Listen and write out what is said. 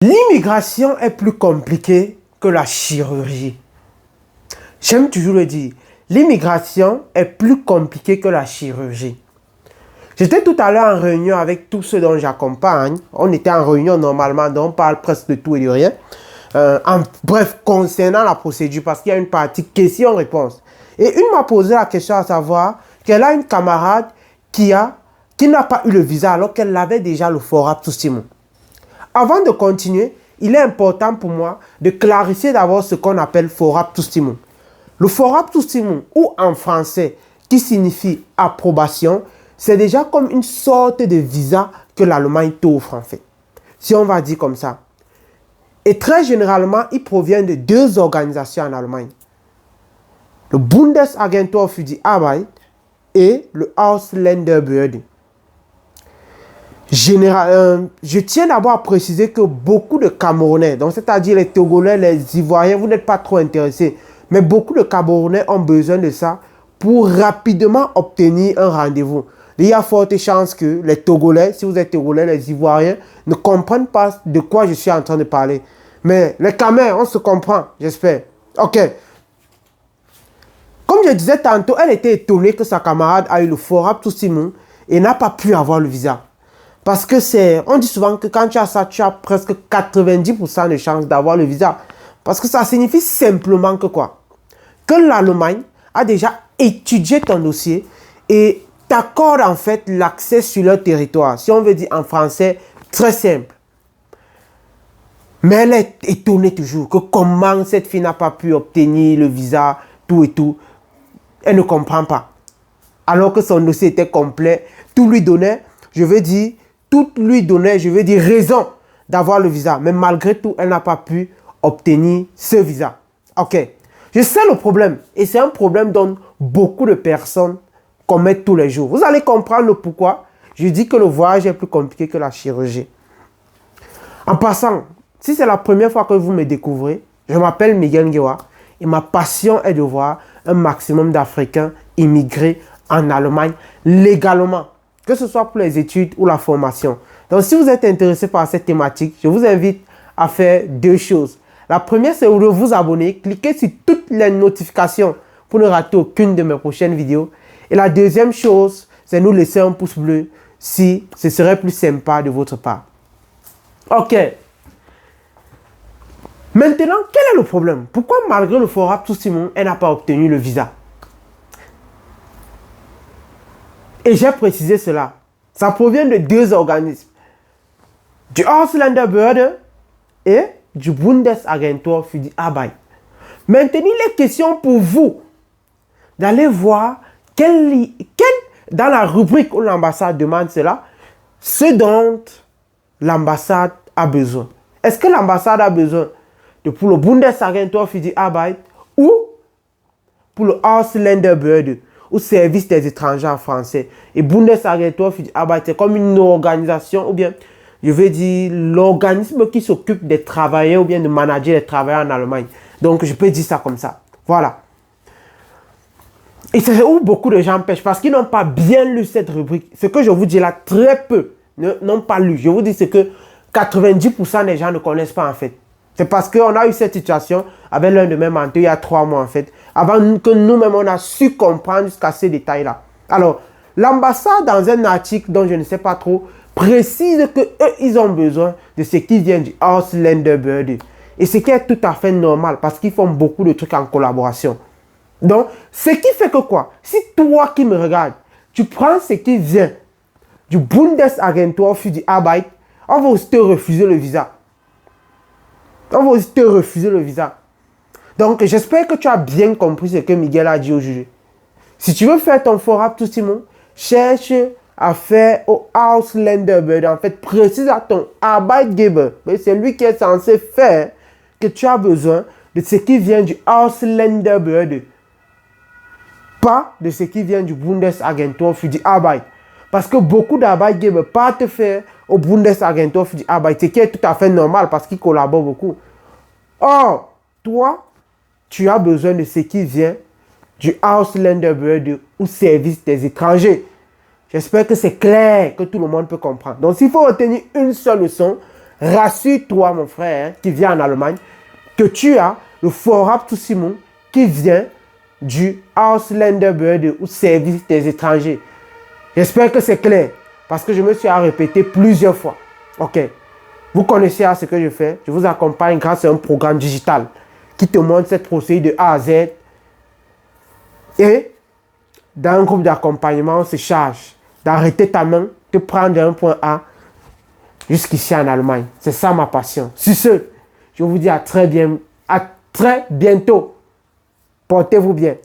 L'immigration est plus compliquée que la chirurgie. J'aime toujours le dire. L'immigration est plus compliquée que la chirurgie. J'étais tout à l'heure en réunion avec tous ceux dont j'accompagne. On était en réunion normalement, donc on parle presque de tout et de rien. Bref, concernant la procédure, parce qu'il y a une partie question-réponse. Et une m'a posé la question à savoir qu'elle a une camarade qui n'a pas eu le visa alors qu'elle avait déjà le FORAP Tout-Simon. Avant de continuer, il est important pour moi de clarifier d'abord ce qu'on appelle FORAP Tout-Simon. Le FORAP Tout-Simon, ou en français, qui signifie approbation, c'est déjà comme une sorte de visa que l'Allemagne t'offre en fait. Si on va dire comme ça. Et très généralement, il provient de deux organisations en Allemagne. Le Bundesagentur für die Arbeit et le Ausländerbehörde. Je tiens d'abord à préciser que beaucoup de Camerounais, donc c'est-à-dire les Togolais, les Ivoiriens, vous n'êtes pas trop intéressés, mais beaucoup de Camerounais ont besoin de ça pour rapidement obtenir un rendez-vous. Il y a forte chance que les Togolais, si vous êtes Togolais, les Ivoiriens, ne comprennent pas de quoi je suis en train de parler. Mais les Camers, on se comprend, j'espère. Ok. Comme je disais tantôt, elle était étonnée que sa camarade a eu le FORAP Tout-Simon et n'a pas pu avoir le visa. Parce que on dit souvent que quand tu as ça, tu as presque 90% de chances d'avoir le visa. Parce que ça signifie simplement que quoi? Que l'Allemagne a déjà étudié ton dossier et t'accorde en fait l'accès sur leur territoire. Si on veut dire en français, très simple. Mais elle est étonnée toujours que comment cette fille n'a pas pu obtenir le visa, tout et tout. Elle ne comprend pas. Alors que son dossier était complet, tout lui donnait, raison d'avoir le visa. Mais malgré tout, elle n'a pas pu obtenir ce visa. Ok. Je sais le problème. Et c'est un problème dont beaucoup de personnes commettent tous les jours. Vous allez comprendre le pourquoi. Je dis que le voyage est plus compliqué que la chirurgie. En passant, si c'est la première fois que vous me découvrez, je m'appelle Miguel Ngewa et ma passion est de voir un maximum d'Africains immigrer en Allemagne légalement, que ce soit pour les études ou la formation. Donc si vous êtes intéressé par cette thématique, je vous invite à faire deux choses. La première, c'est de vous abonner, cliquez sur toutes les notifications pour ne rater aucune de mes prochaines vidéos. Et la deuxième chose, c'est nous laisser un pouce bleu si ce serait plus sympa de votre part. Ok. Maintenant, quel est le problème? Pourquoi malgré le FORAP Tout-Simon, elle n'a pas obtenu le visa? Et j'ai précisé cela. Ça provient de deux organismes. Du Ausländerbehörde et du Bundesagentur für die Arbeit. Maintenant, il est question pour vous d'aller voir dans la rubrique où l'ambassade demande cela, ce dont l'ambassade a besoin. Est-ce que l'ambassade a besoin pour le Bundesagentur für die Arbeit ou pour le Ausländerbehörde ou service des étrangers en français? Et Bundesagentur für die Arbeit, c'est comme une organisation ou bien, je veux dire, l'organisme qui s'occupe des travailleurs ou bien de manager les travailleurs en Allemagne. Donc, je peux dire ça comme ça. Voilà. Et c'est où beaucoup de gens pêchent parce qu'ils n'ont pas bien lu cette rubrique. Ce que je vous dis là, très peu n'ont pas lu. Je vous dis ce que 90% des gens ne connaissent pas en fait. C'est parce qu'on a eu cette situation avec l'un de mes mentors il y a 3 mois en fait. Avant que nous-mêmes on a su comprendre jusqu'à ces détails-là. Alors, l'ambassade dans un article dont je ne sais pas trop, précise que eux, ils ont besoin de ce qui vient du Ausländerbehörde. Et ce qui est tout à fait normal parce qu'ils font beaucoup de trucs en collaboration. Donc, ce qui fait que quoi? Si toi qui me regardes, tu prends ce qui vient du Bundesagentur für die Arbeit, on va aussi te refuser le visa. On va aussi te refuser le visa. Donc, j'espère que tu as bien compris ce que Miguel a dit aujourd'hui. Si tu veux faire ton FORAP Tout-Simon, cherche à faire au Ausländerbehörde. En fait, précise à ton Arbeitgeber. C'est lui qui est censé faire que tu as besoin de ce qui vient du Ausländerbehörde. Pas de ce qui vient du Bundesagentur für die Arbeit. Parce que beaucoup d'Arbeitgeber partent faire au Bundesagentur für die Arbeit, ce qui est tout à fait normal parce qu'ils collaborent beaucoup. Or, toi, tu as besoin de ce qui vient du Ausländerbehörde ou service des étrangers. J'espère que c'est clair, que tout le monde peut comprendre. Donc, s'il faut retenir une seule leçon, Rassure-toi, mon frère, qui vient en Allemagne, que tu as le Forum Simon qui vient du Ausländerbehörde ou service des étrangers. J'espère que c'est clair, parce que je me suis à répéter plusieurs fois. Ok. Vous connaissez ce que je fais. Je vous accompagne grâce à un programme digital qui te montre cette procédure de A à Z. Et dans un groupe d'accompagnement, on se charge d'arrêter ta main, de prendre d'un point A jusqu'ici en Allemagne. C'est ça ma passion. Sur ce, je vous dis à très bientôt. Portez-vous bien.